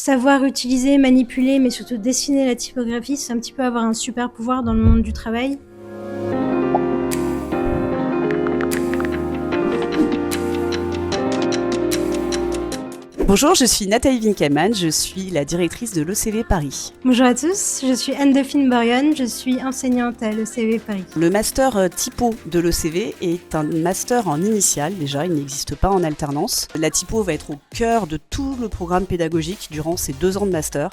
Savoir utiliser, manipuler, mais surtout dessiner la typographie, c'est un petit peu avoir un super pouvoir dans le monde du travail. Bonjour, je suis Nathalie Winkelmann, je suis la directrice de l'ECV Paris. Bonjour à tous, je suis Anne-Dauphine Borion, je suis enseignante à l'ECV Paris. Le master typo de l'ECV est un master en initial, déjà, il n'existe pas en alternance. La typo va être au cœur de tout le programme pédagogique durant ces 2 ans de master,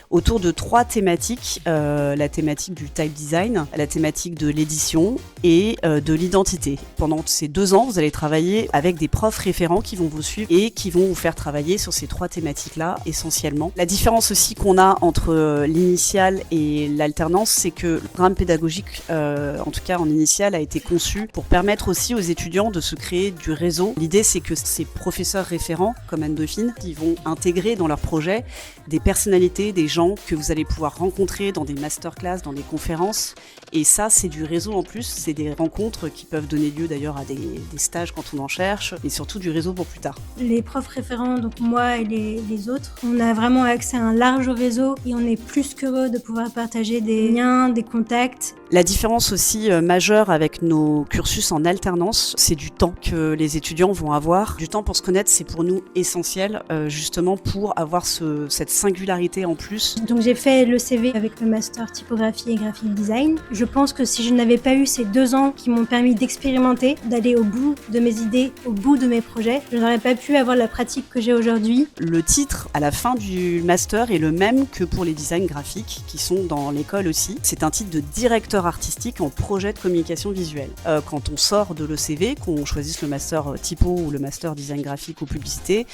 autour de 3 thématiques, la thématique du type design, la thématique de l'édition et de l'identité. Pendant ces 2 ans, vous allez travailler avec des profs référents qui vont vous suivre et qui vont vous faire travailler sur ces 3 thématiques-là essentiellement. La différence aussi qu'on a entre l'initial et l'alternance, c'est que le programme pédagogique, en tout cas en initial, a été conçu pour permettre aussi aux étudiants de se créer du réseau. L'idée, c'est que ces professeurs référents, comme Anne-Dauphine, ils vont intégrer dans leur projet des personnalités, des gens que vous allez pouvoir rencontrer dans des masterclass, dans des conférences. Et ça, c'est du réseau en plus, c'est des rencontres qui peuvent donner lieu d'ailleurs à des stages quand on en cherche, et surtout du réseau pour plus tard. Les profs référents, donc moi et les autres, on a vraiment accès à un large réseau et on est plus qu'heureux de pouvoir partager des liens, des contacts. La différence aussi majeure avec nos cursus en alternance, c'est du temps que les étudiants vont avoir. Du temps pour se connaître, c'est pour nous essentiel, justement pour avoir cette singularité en plus. Donc j'ai fait l'ECV avec le master typographie et graphic design. Je pense que si je n'avais pas eu ces 2 ans qui m'ont permis d'expérimenter, d'aller au bout de mes idées, au bout de mes projets, je n'aurais pas pu avoir la pratique que j'ai aujourd'hui. Le titre à la fin du master est le même que pour les designs graphiques qui sont dans l'école aussi. C'est un titre de directeur artistique en projet de communication visuelle. Quand on sort de l'ECV, qu'on choisisse le master typo ou le master design graphique ou publicité,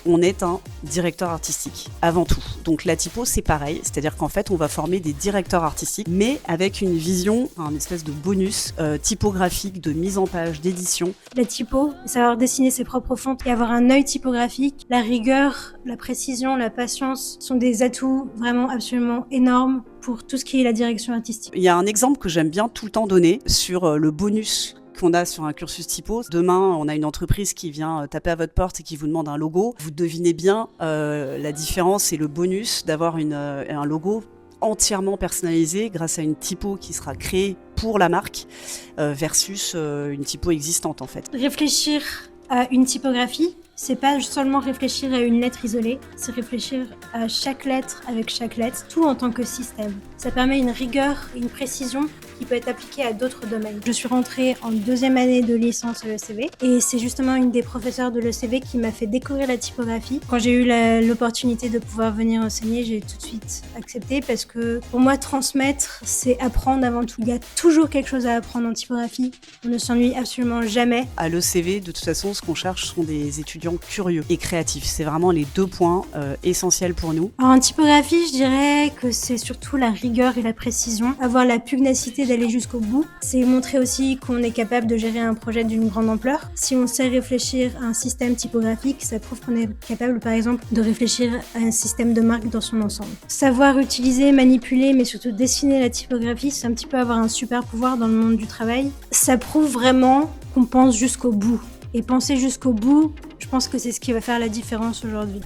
on est un directeur artistique avant tout. Donc la typo, c'est pareil, c'est-à-dire qu'en fait on va former des directeurs artistiques mais avec une vision, un espèce de bonus typographique, de mise en page, d'édition. La typo, savoir dessiner ses propres fontes et avoir un œil typographique, la rigueur, la précision, la patience sont des atouts vraiment absolument énormes pour tout ce qui est la direction artistique. Il y a un exemple que j'aime bien tout le temps donner sur le bonus qu'on a sur un cursus typo. Demain, on a une entreprise qui vient taper à votre porte et qui vous demande un logo. Vous devinez bien la différence et le bonus d'avoir un logo entièrement personnalisé grâce à une typo qui sera créée pour la marque versus une typo existante en fait. Réfléchir à une typographie, c'est pas seulement réfléchir à une lettre isolée, c'est réfléchir à chaque lettre avec chaque lettre, tout en tant que système. Ça permet une rigueur et une précision qui peut être appliquée à d'autres domaines. Je suis rentrée en 2e année de licence à l'ECV et c'est justement une des professeurs de l'ECV qui m'a fait découvrir la typographie. Quand j'ai eu l'opportunité de pouvoir venir enseigner, j'ai tout de suite accepté parce que pour moi, transmettre, c'est apprendre avant tout. Il y a toujours quelque chose à apprendre en typographie. On ne s'ennuie absolument jamais. À l'ECV, de toute façon, ce qu'on cherche sont des étudiants curieux et créatifs. C'est vraiment les 2 points essentiels pour nous. Alors, en typographie, je dirais que c'est surtout la rigueur et la précision. Avoir la pugnacité d'aller jusqu'au bout. C'est montrer aussi qu'on est capable de gérer un projet d'une grande ampleur. Si on sait réfléchir à un système typographique, ça prouve qu'on est capable, par exemple, de réfléchir à un système de marque dans son ensemble. Savoir utiliser, manipuler, mais surtout dessiner la typographie, c'est un petit peu avoir un super pouvoir dans le monde du travail. Ça prouve vraiment qu'on pense jusqu'au bout. Et penser jusqu'au bout, je pense que c'est ce qui va faire la différence aujourd'hui.